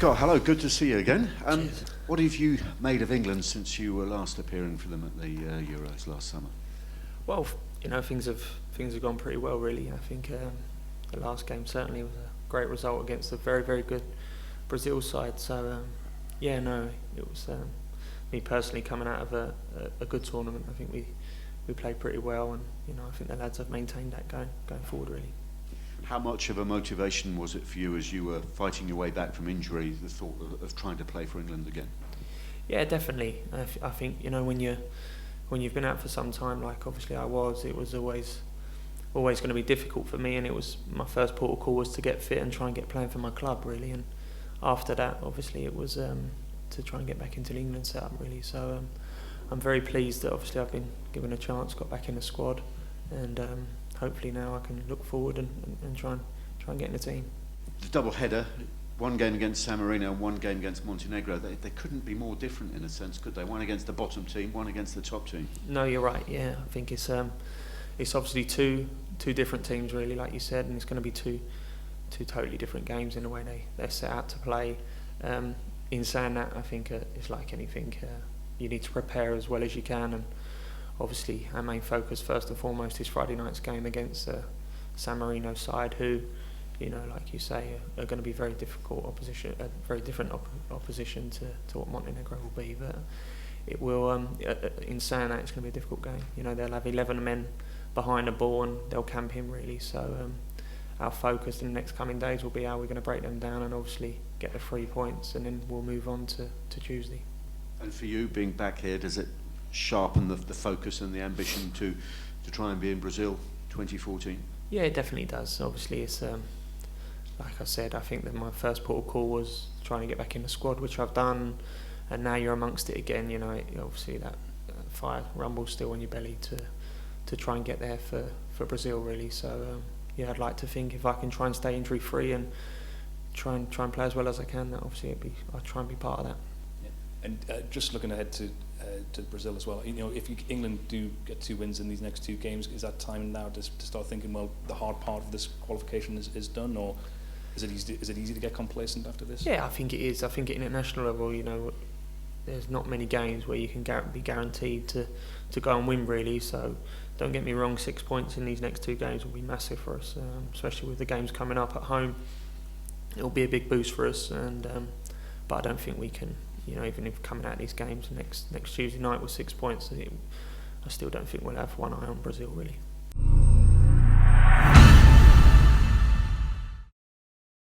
Scott, hello, good to see you again. Cheers. What have you made of England since you were last appearing for them at the Euros last summer? Well, things have gone pretty well, really. I think the last game certainly was a great result against a very, very good Brazil side. So it was me personally coming out of a good tournament. I think we played pretty well, and I think the lads have maintained that going forward, really. How much of a motivation was it for you as you were fighting your way back from injury, the thought of trying to play for England again? Yeah, definitely. I think when you've been out for some time, like obviously I was, it was always going to be difficult for me, and it was my first port of call was to get fit and try and get playing for my club, really. And after that, obviously, it was to try and get back into the England setup, really. So I'm very pleased that obviously I've been given a chance, got back in the squad, and hopefully now I can look forward and try and get in the team. The double header, one game against San Marino and one game against Montenegro, they couldn't be more different in a sense, could they? One against the bottom team, one against the top team. No, you're right. Yeah, I think it's obviously two different teams, really, like you said, and it's going to be two totally different games in the way they're set out to play. In saying that, I think it's like anything, you need to prepare as well as you can, and obviously our main focus first and foremost is Friday night's game against San Marino side, who, like you say, are going to be very difficult opposition, a very different opposition to what Montenegro will be. But it will, in saying that, it's going to be a difficult game. They'll have 11 men behind the ball and they'll camp him, really. So our focus in the next coming days will be how we're going to break them down and obviously get the 3 points, and then we'll move on to Tuesday. And for you, being back here, does it sharpen the focus and the ambition to try and be in Brazil 2014? Yeah, it definitely does. Obviously, it's like I said, I think that my first port of call was trying to get back in the squad, which I've done, and now you're amongst it again. Obviously that fire rumbles still in your belly to try and get there for Brazil, really. So I'd like to think if I can try and stay injury free and try and play as well as I can, that obviously I'll try and be part of that. Yeah. And just looking ahead to Brazil as well, if England do get 2 wins in these next 2 games, is that time now to start thinking, well, the hard part of this qualification is done, or is it easy to get complacent after this? Yeah, I think it is. I think at international level, there's not many games where you can be guaranteed to go and win, really. So don't get me wrong, 6 points in these next 2 games will be massive for us, especially with the games coming up at home. It'll be a big boost for us, and but I don't think we can. Even if coming out of these games next Tuesday night with 6 points, I still don't think we'll have one eye on Brazil, really.